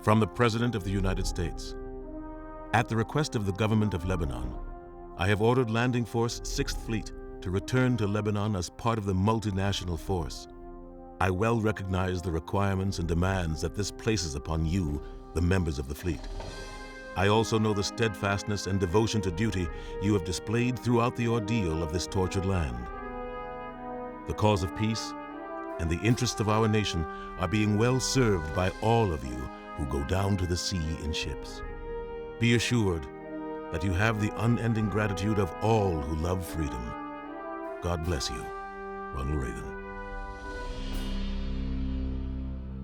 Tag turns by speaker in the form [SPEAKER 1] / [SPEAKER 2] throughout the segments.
[SPEAKER 1] From the President of the United States. At the request of the government of Lebanon, I have ordered Landing Force 6th Fleet to return to Lebanon as part of the multinational force. I well recognize the requirements and demands that this places upon you, the members of the fleet. I also know the steadfastness and devotion to duty you have displayed throughout the ordeal of this tortured land. The cause of peace and the interests of our nation are being well served by all of you who go down to the sea in ships. Be assured that you have the unending gratitude of all who love freedom. God bless you. Ronald Reagan.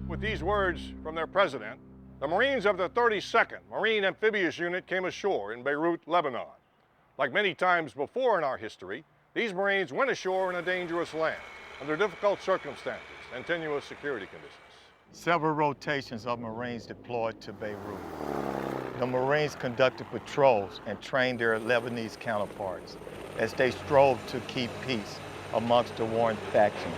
[SPEAKER 2] With these words from their president, the Marines of the 32nd Marine Amphibious Unit came ashore in Beirut, Lebanon. Like many times before in our history, these Marines went ashore in a dangerous land under difficult circumstances and tenuous security conditions.
[SPEAKER 3] Several rotations of Marines deployed to Beirut. The Marines conducted patrols and trained their Lebanese counterparts as they strove to keep peace amongst the warring factions.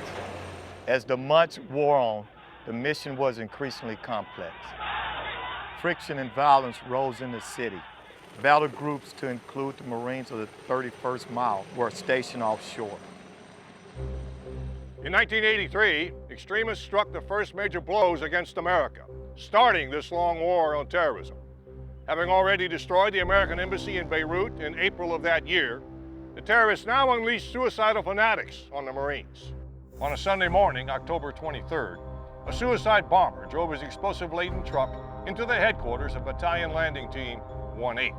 [SPEAKER 3] As the months wore on, the mission was increasingly complex. Friction and violence rose in the city. Battle groups, to include the Marines of the 31st Mile, were stationed offshore.
[SPEAKER 2] In 1983, extremists struck the first major blows against America, starting this long war on terrorism. Having already destroyed the American embassy in Beirut in April of that year, the terrorists now unleashed suicidal fanatics on the Marines. On a Sunday morning, October 23rd, a suicide bomber drove his explosive-laden truck into the headquarters of Battalion Landing Team 1-8.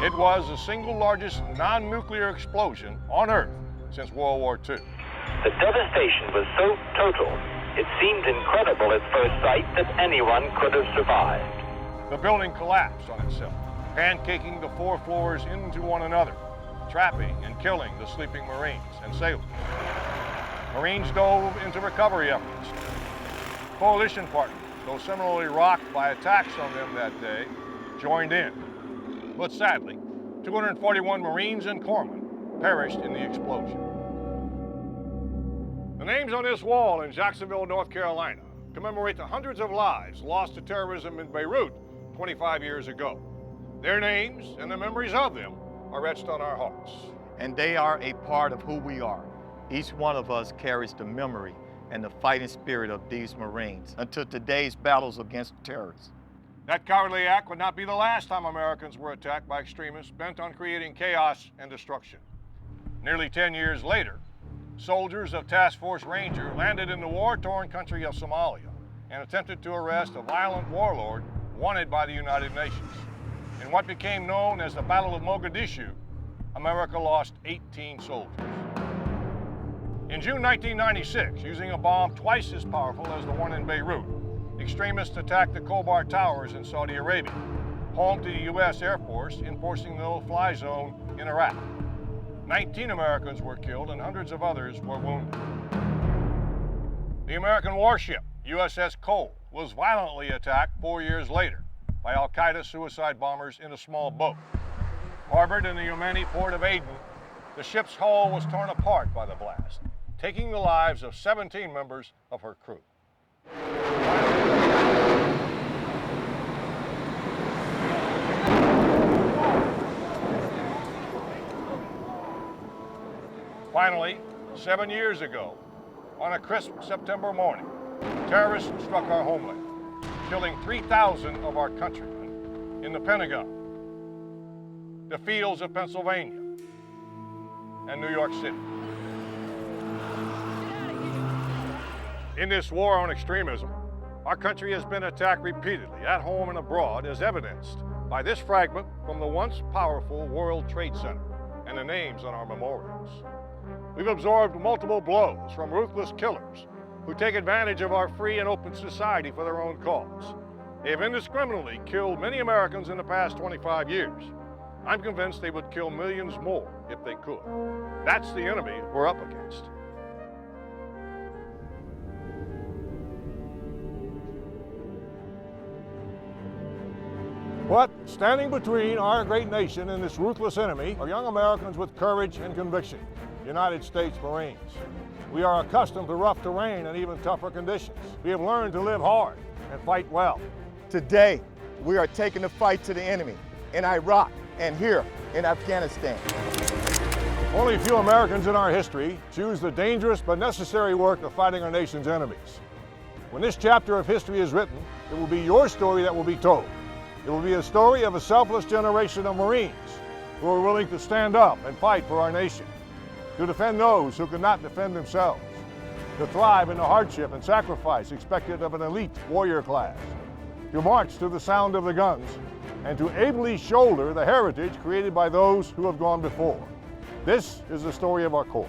[SPEAKER 2] It was the single largest non-nuclear explosion on Earth since World War II.
[SPEAKER 4] The devastation was so total, it seemed incredible at first sight that anyone could have survived.
[SPEAKER 2] The building collapsed on itself, pancaking the 4 floors into one another, trapping and killing the sleeping Marines and sailors. Marines dove into recovery efforts. Coalition partners, though similarly rocked by attacks on them that day, joined in. But sadly, 241 Marines and corpsmen perished in the explosion. The names on this wall in Jacksonville, North Carolina, commemorate the hundreds of lives lost to terrorism in Beirut 25 years ago. Their names and the memories of them are etched on our hearts.
[SPEAKER 3] And they are a part of who we are. Each one of us carries the memory and the fighting spirit of these Marines until today's battles against terrorists.
[SPEAKER 2] That cowardly act would not be the last time Americans were attacked by extremists bent on creating chaos and destruction. Nearly 10 years later, soldiers of Task Force Ranger landed in the war-torn country of Somalia and attempted to arrest a violent warlord wanted by the United Nations. In what became known as the Battle of Mogadishu, America lost 18 soldiers. In June 1996, using a bomb twice as powerful as the one in Beirut, extremists attacked the Khobar Towers in Saudi Arabia, home to the U.S. Air Force enforcing the no-fly zone in Iraq. 19 Americans were killed and hundreds of others were wounded. The American warship, USS Cole, was violently attacked 4 years later by Al-Qaeda suicide bombers in a small boat. Harbored in the Yemeni port of Aden, the ship's hull was torn apart by the blast, taking the lives of 17 members of her crew. Finally, 7 years ago, on a crisp September morning, terrorists struck our homeland, killing 3,000 of our countrymen in the Pentagon, the fields of Pennsylvania, and New York City. In this war on extremism, our country has been attacked repeatedly at home and abroad, as evidenced by this fragment from the once powerful World Trade Center and the names on our memorials. We've absorbed multiple blows from ruthless killers who take advantage of our free and open society for their own cause. They have indiscriminately killed many Americans in the past 25 years. I'm convinced they would kill millions more if they could. That's the enemy we're up against. But standing between our great nation and this ruthless enemy are young Americans with courage and conviction, United States Marines. We are accustomed to rough terrain and even tougher conditions. We have learned to live hard and fight well.
[SPEAKER 3] Today, we are taking the fight to the enemy in Iraq and here in Afghanistan.
[SPEAKER 2] Only a few Americans in our history choose the dangerous but necessary work of fighting our nation's enemies. When this chapter of history is written, it will be your story that will be told. It will be a story of a selfless generation of Marines who are willing to stand up and fight for our nation, to defend those who could not defend themselves, to thrive in the hardship and sacrifice expected of an elite warrior class, to march to the sound of the guns, and to ably shoulder the heritage created by those who have gone before. This is the story of our Corps.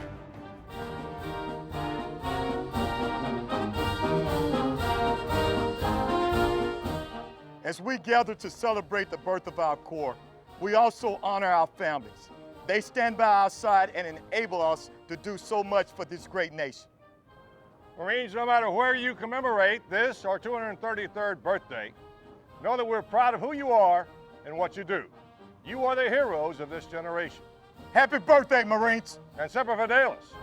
[SPEAKER 3] As we gather to celebrate the birth of our Corps, we also honor our families. They stand by our side and enable us to do so much for this great nation.
[SPEAKER 2] Marines, no matter where you commemorate this or 233rd birthday, know that we're proud of who you are and what you do. You are the heroes of this generation.
[SPEAKER 3] Happy birthday, Marines!
[SPEAKER 2] And Semper Fidelis.